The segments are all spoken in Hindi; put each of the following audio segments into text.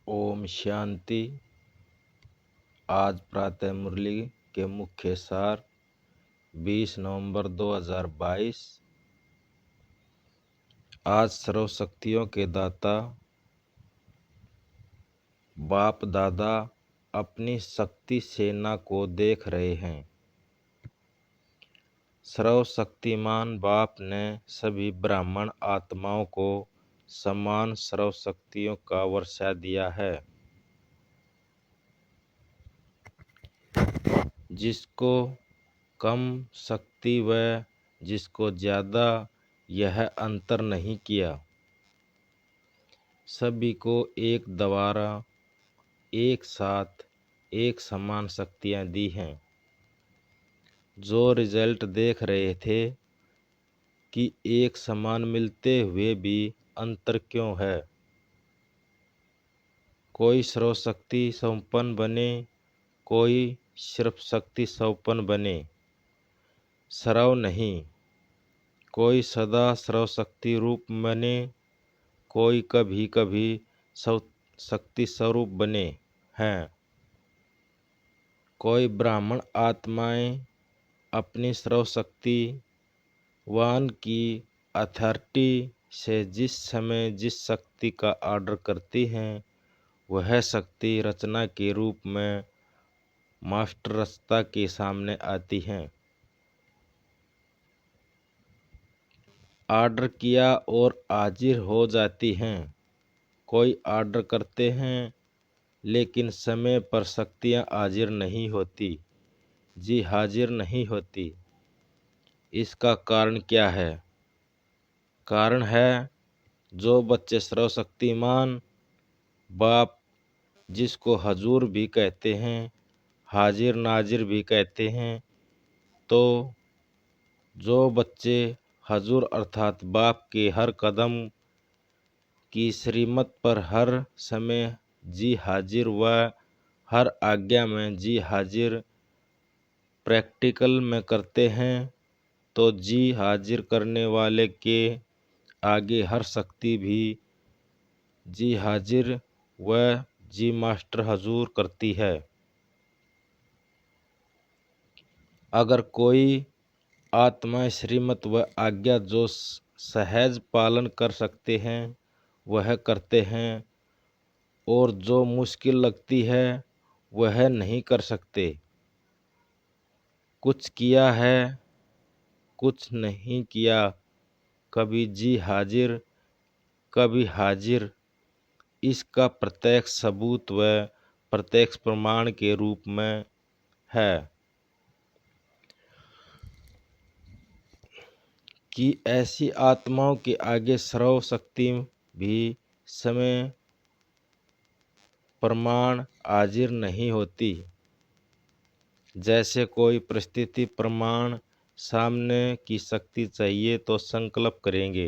ओम शांति। आज प्रातः मुरली के मुख्य सार 20 नवंबर 2022। आज सर्वशक्तियों के दाता बाप दादा अपनी शक्ति सेना को देख रहे हैं। सर्वशक्तिमान बाप ने सभी ब्राह्मण आत्माओं को समान सर्वशक्तियों का वर्षा दिया है। जिसको कम शक्ति व जिसको ज़्यादा, यह अंतर नहीं किया। सभी को एक द्वारा एक साथ एक समान शक्तियाँ दी हैं। जो रिजल्ट देख रहे थे कि एक समान मिलते हुए भी अंतर क्यों है। कोई सर्वशक्ति संपन्न बने, कोई सिर्फ शक्ति संपन्न बने, सर्व नहीं। कोई सदा सर्वशक्ति रूप बने, कोई कभी कभी शक्ति स्वरूप बने हैं। कोई ब्राह्मण आत्माएं अपनी सर्वशक्ति वान की अथॉरिटी से जिस समय जिस शक्ति का ऑर्डर करती हैं, वह शक्ति रचना के रूप में मास्टर रास्ता के सामने आती हैं। ऑर्डर किया और हाजिर हो जाती हैं। कोई ऑर्डर करते हैं लेकिन समय पर शक्तियाँ हाजिर नहीं होती। जी हाजिर नहीं होती। इसका कारण क्या है? कारण है जो बच्चे सर्वशक्तिमान बाप जिसको हजूर भी कहते हैं, हाजिर नाजिर भी कहते हैं, तो जो बच्चे हजूर अर्थात बाप के हर कदम की श्रीमत पर हर समय जी हाजिर व हर आज्ञा में जी हाजिर प्रैक्टिकल में करते हैं, तो जी हाजिर करने वाले के आगे हर शक्ति भी जी हाजिर व जी मास्टर हजूर करती है। अगर कोई आत्मा श्रीमत व आज्ञा जो सहज पालन कर सकते हैं वह करते हैं, और जो मुश्किल लगती है वह नहीं कर सकते। कुछ किया है, कुछ नहीं किया, कभी जी हाजिर कभी हाजिर, इसका प्रत्यक्ष सबूत व प्रत्यक्ष प्रमाण के रूप में है कि ऐसी आत्माओं के आगे सर्व शक्ति भी समय प्रमाण हाजिर नहीं होती। जैसे कोई परिस्थिति प्रमाण सामने की शक्ति चाहिए तो संकल्प करेंगे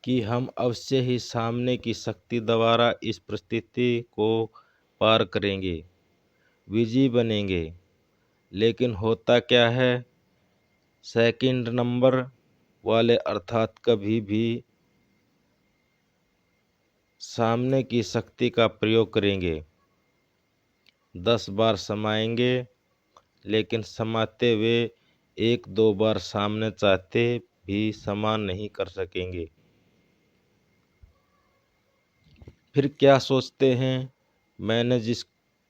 कि हम अवश्य ही सामने की शक्ति द्वारा इस परिस्थिति को पार करेंगे, विजयी बनेंगे। लेकिन होता क्या है, सेकंड नंबर वाले अर्थात कभी भी सामने की शक्ति का प्रयोग करेंगे, 10 बार समाएंगे, लेकिन समाते हुए 1-2 बार सामने चाहते भी समान नहीं कर सकेंगे। फिर क्या सोचते हैं, मैंने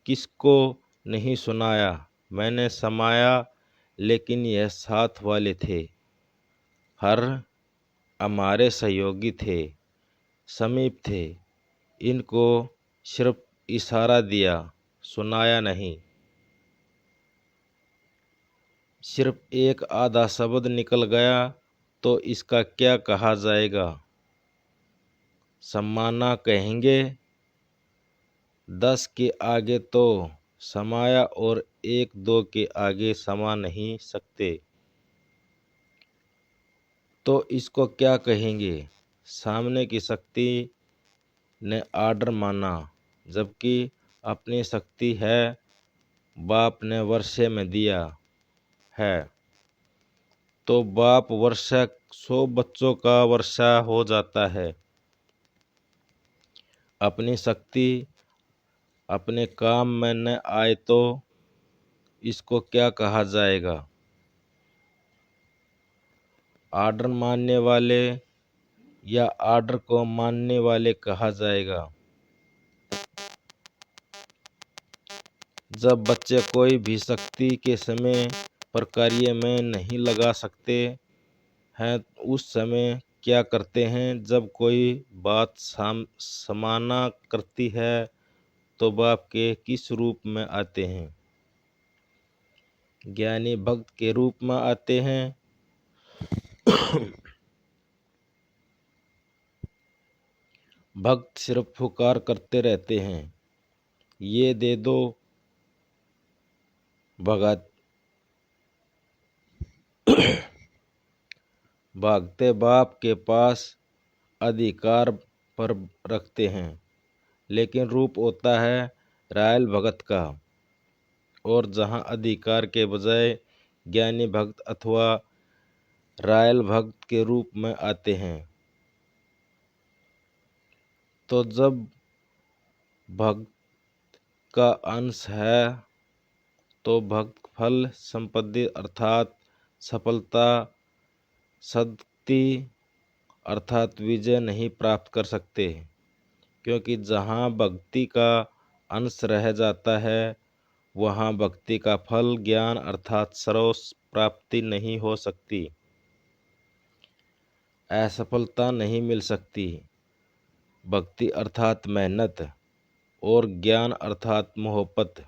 किसको नहीं सुनाया, मैंने समाया, लेकिन यह साथ वाले थे, हर हमारे सहयोगी थे, समीप थे, इनको सिर्फ इशारा दिया, सुनाया नहीं। सिर्फ एक आधा शब्द निकल गया तो इसका क्या कहा जाएगा? सम्माना कहेंगे। 10 के आगे तो समाया और 1-2 के आगे समा नहीं सकते, तो इसको क्या कहेंगे? सामने की शक्ति ने आर्डर माना, जबकि अपनी शक्ति है बाप ने वर्षे में दिया है, तो बाप वर्षा 100 बच्चों का वर्षा हो जाता है। अपनी शक्ति अपने काम में न आए तो इसको क्या कहा जाएगा? ऑर्डर मानने वाले या ऑर्डर को मानने वाले कहा जाएगा? जब बच्चे कोई भी शक्ति के समय पर कार्य में नहीं लगा सकते हैं उस समय क्या करते हैं? जब कोई बात समाना करती है तो बाप के किस रूप में आते हैं? ज्ञानी भक्त के रूप में आते हैं। भक्त सिर्फ पुकार करते रहते हैं, ये दे दो भगत। भागते बाप के पास अधिकार पर रखते हैं, लेकिन रूप होता है रायल भगत का। और जहाँ अधिकार के बजाय ज्ञानी भक्त अथवा रायल भक्त के रूप में आते हैं, तो जब भक्त का अंश है तो भक्त फल संपत्ति अर्थात सफलता सद्गति अर्थात विजय नहीं प्राप्त कर सकते, क्योंकि जहाँ भक्ति का अंश रह जाता है वहाँ भक्ति का फल ज्ञान अर्थात सर्व प्राप्ति नहीं हो सकती, असफलता नहीं मिल सकती। भक्ति अर्थात मेहनत और ज्ञान अर्थात मोहब्बत।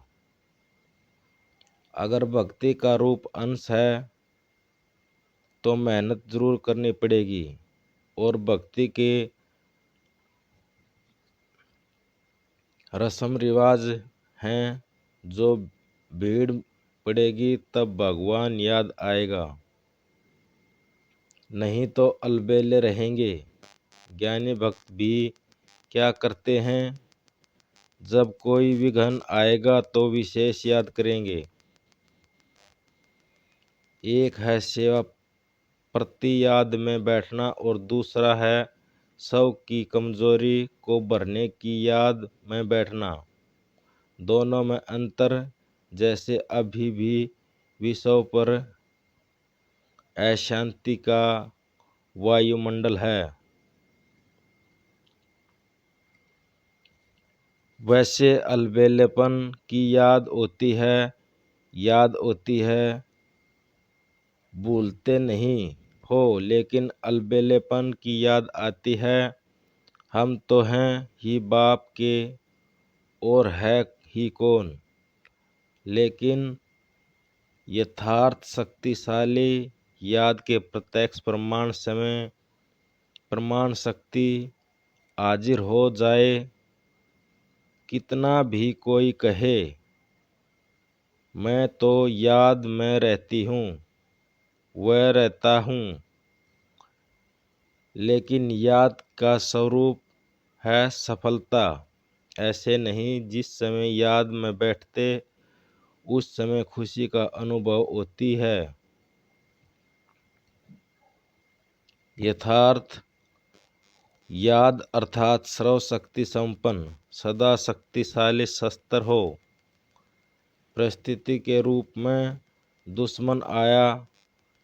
अगर भक्ति का रूप अंश है तो मेहनत जरूर करनी पड़ेगी और भक्ति के रस्म रिवाज हैं, जो भीड़ पड़ेगी तब भगवान याद आएगा, नहीं तो अलबेले रहेंगे। ज्ञानी भक्त भी क्या करते हैं? जब कोई विघ्न आएगा तो विशेष याद करेंगे। एक है सेवा प्रति याद में बैठना और दूसरा है सब की कमजोरी को भरने की याद में बैठना। दोनों में अंतर जैसे अभी भी विश्व पर अशांति का वायुमंडल है, वैसे अलबेलेपन की याद होती है। भूलते नहीं हो लेकिन अलबेलेपन की याद आती है। हम तो हैं ही बाप के और है ही कौन। लेकिन यथार्थ शक्तिशाली याद के प्रत्यक्ष प्रमाण शक्ति हाजिर हो जाए। कितना भी कोई कहे मैं तो याद में रहती हूँ, वह रहता हूँ, लेकिन याद का स्वरूप है सफलता। ऐसे नहीं, जिस समय याद में बैठते उस समय खुशी का अनुभव होती है। यथार्थ याद अर्थात सर्वशक्ति संपन्न सदा शक्तिशाली शस्त्र हो। परिस्थिति के रूप में दुश्मन आया,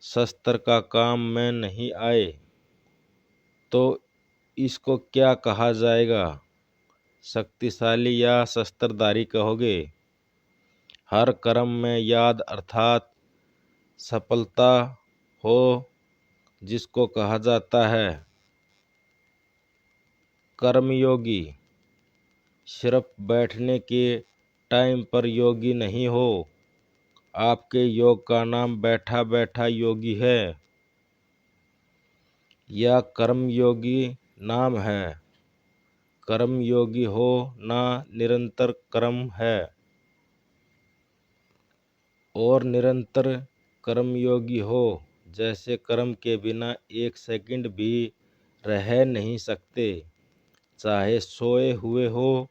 शस्त्र का काम में नहीं आए तो इसको क्या कहा जाएगा? शक्तिशाली या शस्त्रधारी कहोगे? हर कर्म में याद अर्थात सफलता हो, जिसको कहा जाता है कर्मयोगी। सिर्फ बैठने के टाइम पर योगी नहीं हो, आपके योग का नाम बैठा बैठा योगी है या कर्मयोगी नाम है। कर्मयोगी हो ना निरंतर कर्म है, और निरंतर कर्मयोगी हो। जैसे कर्म के बिना एक सेकंड भी रह नहीं सकते, चाहे सोए हुए हो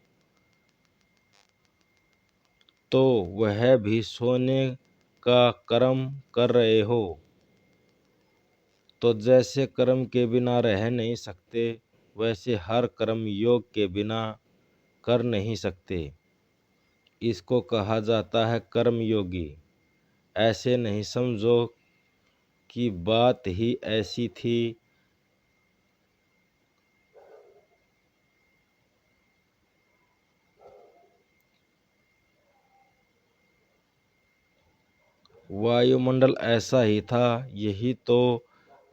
तो वह भी सोने का कर्म कर रहे हो। तो जैसे कर्म के बिना रह नहीं सकते, वैसे हर कर्म योग के बिना कर नहीं सकते। इसको कहा जाता है कर्मयोगी। ऐसे नहीं समझो कि बात ही ऐसी थी। वायुमंडल ऐसा ही था, यही तो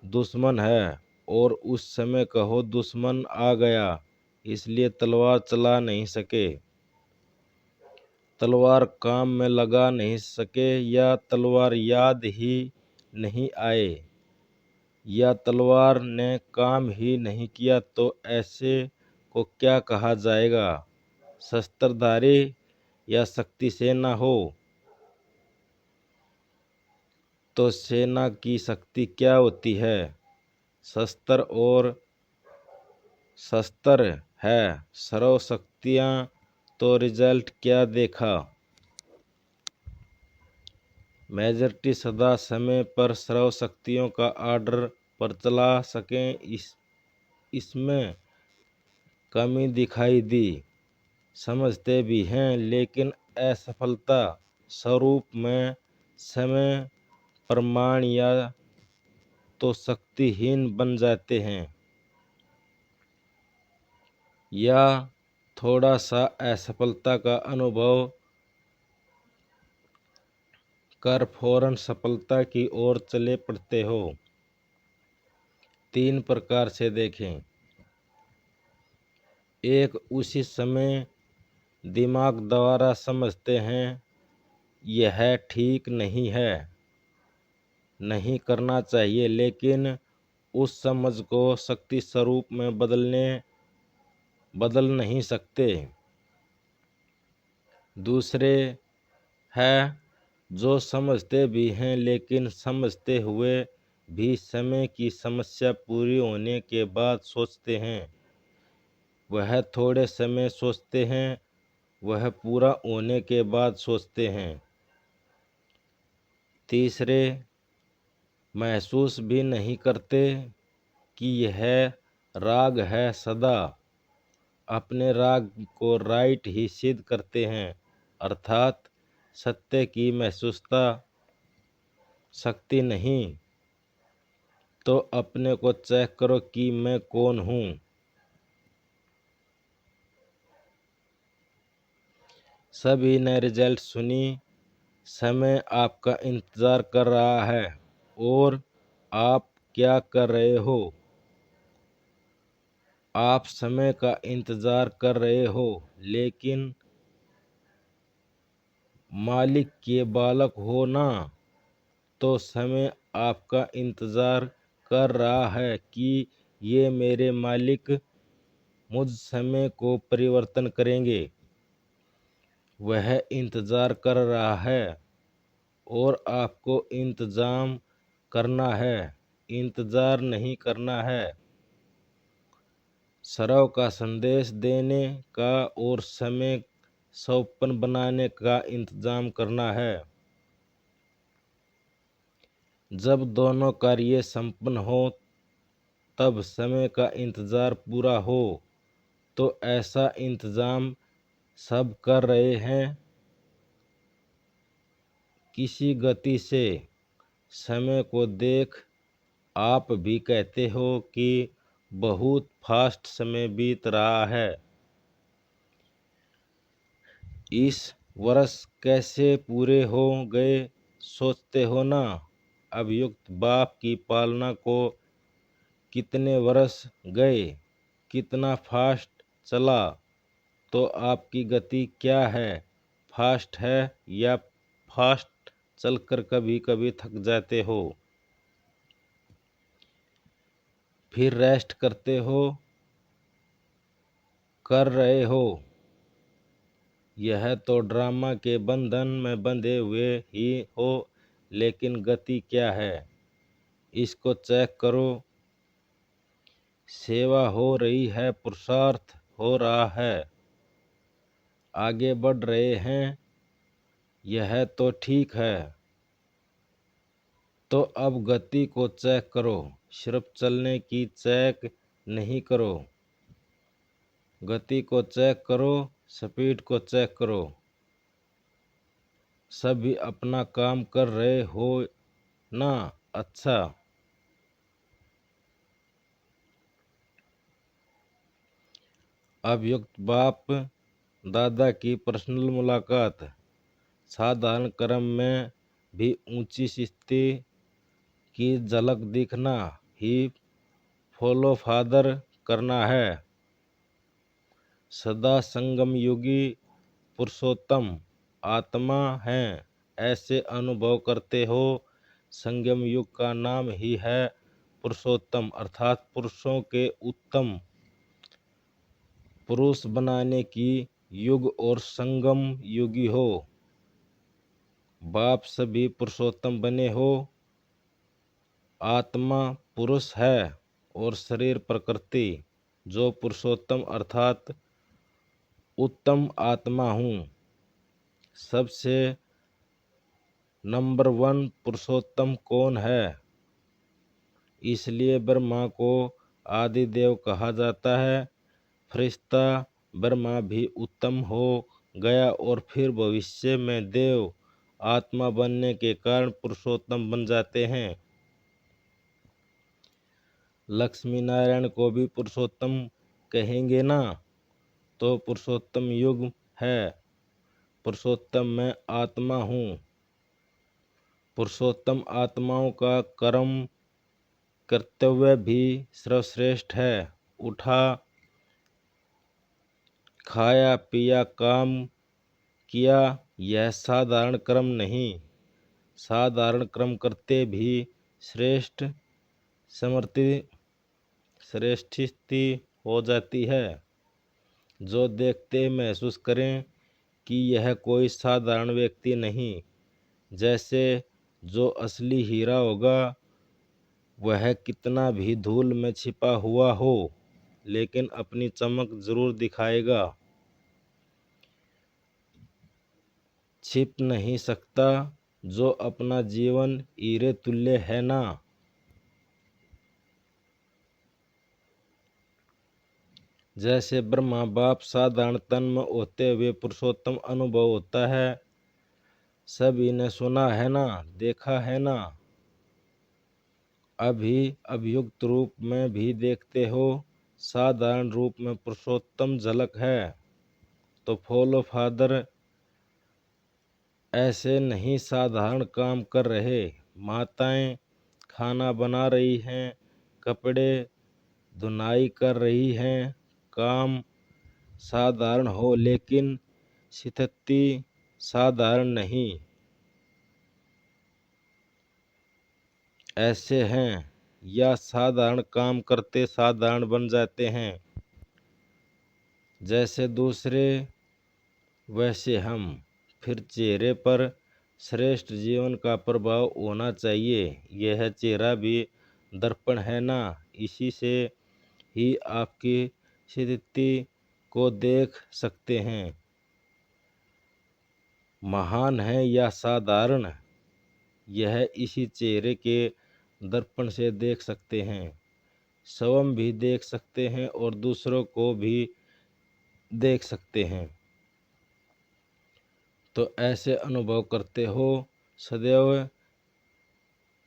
दुश्मन है। और उस समय कहो दुश्मन आ गया, इसलिए तलवार चला नहीं सके, तलवार काम में लगा नहीं सके, या तलवार याद ही नहीं आए, या तलवार ने काम ही नहीं किया, तो ऐसे को क्या कहा जाएगा? शस्त्रधारी या शक्ति सेना हो तो सेना की शक्ति क्या होती है? शस्त्र और शस्त्र है सर्व शक्तियाँ। तो रिजल्ट क्या देखा? मेजॉरिटी सदा समय पर सर्व शक्तियों का ऑर्डर पर चला सकें, इसमें कमी दिखाई दी। समझते भी हैं, लेकिन असफलता स्वरूप में समय प्रमाण या तो शक्तिहीन बन जाते हैं, या थोड़ा सा असफलता का अनुभव कर फौरन सफलता की ओर चले पड़ते हो। 3 प्रकार से देखें। एक, उसी समय दिमाग द्वारा समझते हैं यह ठीक नहीं है, नहीं करना चाहिए, लेकिन उस समझ को शक्ति स्वरूप में बदल नहीं सकते। दूसरे है जो समझते भी हैं, लेकिन समझते हुए भी समय की समस्या पूरी होने के बाद सोचते हैं। वह थोड़े समय सोचते हैं, वह पूरा होने के बाद सोचते हैं। तीसरे, महसूस भी नहीं करते कि यह राग है, सदा अपने राग को राइट ही सिद्ध करते हैं, अर्थात सत्य की महसूसता शक्ति नहीं। तो अपने को चेक करो कि मैं कौन हूँ। सभी ने रिजल्ट सुनी। समय आपका इंतज़ार कर रहा है, और आप क्या कर रहे हो? आप समय का इंतज़ार कर रहे हो, लेकिन मालिक के बालक हो ना, तो समय आपका इंतज़ार कर रहा है कि ये मेरे मालिक मुझ समय को परिवर्तन करेंगे। वह इंतज़ार कर रहा है, और आपको इंतज़ाम करना है, इंतज़ार नहीं करना है। सरव का संदेश देने का और समय संपन्न बनाने का इंतज़ाम करना है। जब दोनों कार्य संपन्न हो, तब समय का इंतज़ार पूरा हो। तो ऐसा इंतज़ाम सब कर रहे हैं, किसी गति से। समय को देख आप भी कहते हो कि बहुत फास्ट समय बीत रहा है। इस वर्ष कैसे पूरे हो गए सोचते हो ना। अभियुक्त बाप की पालना को कितने वर्ष गए, कितना फास्ट चला, तो आपकी गति क्या है? फास्ट है, या फास्ट चलकर कभी कभी थक जाते हो, फिर रेस्ट करते हो, कर रहे हो? यह तो ड्रामा के बंधन में बंधे हुए ही हो, लेकिन गति क्या है? इसको चेक करो। सेवा हो रही है, पुरुषार्थ हो रहा है, आगे बढ़ रहे हैं, यह तो ठीक है। तो अब गति को चेक करो, सिर्फ चलने की चेक नहीं करो। गति को चेक करो, स्पीड को चेक करो। सभी अपना काम कर रहे हो ना? अच्छा। अभियुक्त बाप दादा की पर्सनल मुलाकात। साधारण क्रम में भी ऊंची स्थिति की झलक दिखना ही फॉलो फादर करना है। सदा संगम युगी पुरुषोत्तम आत्मा हैं, ऐसे अनुभव करते हो। संगम युग का नाम ही है पुरुषोत्तम, अर्थात पुरुषों के उत्तम पुरुष बनाने की युग और संगम युगी हो। बाप सभी पुरुषोत्तम बने हो। आत्मा पुरुष है और शरीर प्रकृति। जो पुरुषोत्तम अर्थात उत्तम आत्मा हूँ। सबसे नंबर 1 पुरुषोत्तम कौन है? इसलिए ब्रह्मा को आदि देव कहा जाता है। फरिश्ता ब्रह्मा भी उत्तम हो गया और फिर भविष्य में देव आत्मा बनने के कारण पुरुषोत्तम बन जाते हैं। लक्ष्मी नारायण को भी पुरुषोत्तम कहेंगे ना? तो पुरुषोत्तम युग है। पुरुषोत्तम मैं आत्मा हूँ। पुरुषोत्तम आत्माओं का कर्म कर्तव्य भी सर्वश्रेष्ठ है। उठा, खाया, पिया, काम किया, यह साधारण क्रम नहीं। साधारण क्रम करते भी श्रेष्ठ स्थिति हो जाती है। जो देखते महसूस करें कि यह कोई साधारण व्यक्ति नहीं। जैसे जो असली हीरा होगा वह कितना भी धूल में छिपा हुआ हो, लेकिन अपनी चमक जरूर दिखाएगा। छिप नहीं सकता जो अपना जीवन हीरे तुल्य है ना? जैसे ब्रह्मा बाप साधारण तन में होते हुए पुरुषोत्तम अनुभव होता है। सभी ने सुना है ना, देखा है ना? अभी अभियुक्त रूप में भी देखते हो। साधारण रूप में पुरुषोत्तम झलक है। तो फॉलो फादर ऐसे नहीं साधारण काम कर रहे। माताएं खाना बना रही हैं, कपड़े धुनाई कर रही हैं। काम साधारण हो लेकिन स्थिति साधारण नहीं। ऐसे हैं या साधारण काम करते साधारण बन जाते हैं। जैसे दूसरे वैसे हम। फिर चेहरे पर श्रेष्ठ जीवन का प्रभाव होना चाहिए। यह चेहरा भी दर्पण है ना? इसी से ही आपकी स्थिति को देख सकते हैं। महान है या साधारण, यह इसी चेहरे के दर्पण से देख सकते हैं। स्वयं भी देख सकते हैं और दूसरों को भी देख सकते हैं। तो ऐसे अनुभव करते हो। सदैव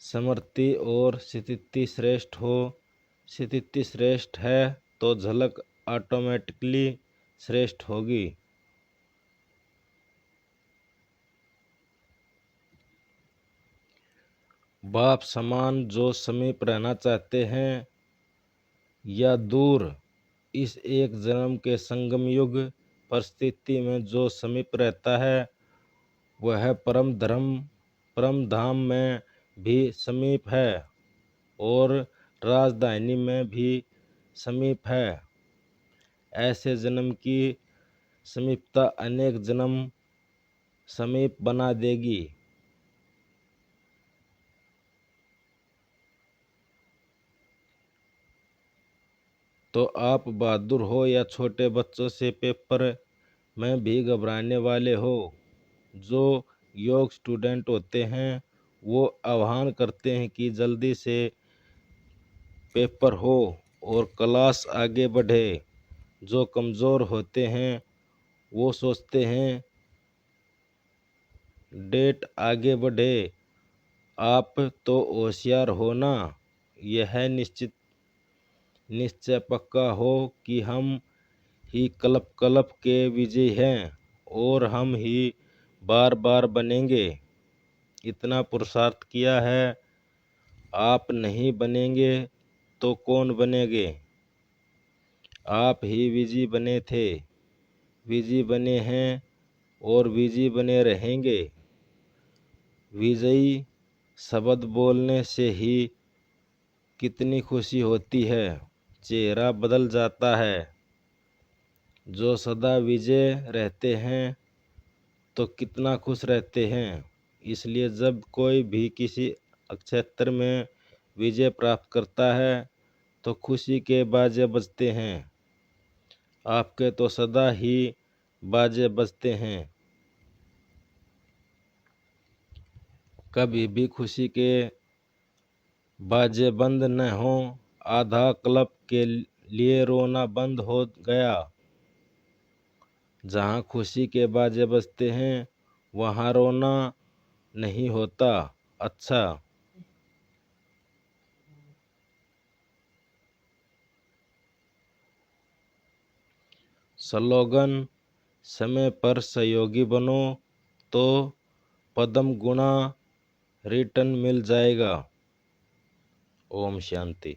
समृद्धि और स्थिति श्रेष्ठ हो। स्थिति श्रेष्ठ है तो झलक ऑटोमेटिकली श्रेष्ठ होगी। बाप समान जो समीप रहना चाहते हैं या दूर, इस एक जन्म के संगम युग परिस्थिति में जो समीप रहता है वह परम धाम में भी समीप है और राजधानी में भी समीप है। ऐसे जन्म की समीपता अनेक जन्म समीप बना देगी। तो आप बहादुर हो या छोटे बच्चों से पेपर में भी घबराने वाले हो। जो योग स्टूडेंट होते हैं वो आह्वान करते हैं कि जल्दी से पेपर हो और क्लास आगे बढ़े। जो कमज़ोर होते हैं वो सोचते हैं डेट आगे बढ़े। आप तो होशियार हो ना। यह निश्चय पक्का हो कि हम ही कल्प कल्प के विजय हैं और हम ही बार बार बनेंगे। इतना पुरुषार्थ किया है, आप नहीं बनेंगे तो कौन बनेंगे। आप ही विजयी बने थे, विजयी बने हैं और विजयी बने रहेंगे। विजयी शब्द बोलने से ही कितनी खुशी होती है, चेहरा बदल जाता है। जो सदा विजय रहते हैं तो कितना खुश रहते हैं। इसलिए जब कोई भी किसी क्षेत्र में विजय प्राप्त करता है तो खुशी के बाजे बजते हैं। आपके तो सदा ही बाजे बजते हैं। कभी भी खुशी के बाजे बंद न हो। आधा क्लब के लिए रोना बंद हो गया। जहाँ खुशी के बाजे बजते हैं वहाँ रोना नहीं होता। अच्छा। स्लोगन: समय पर सहयोगी बनो तो पद्म गुणा रिटर्न मिल जाएगा। ओम शांति।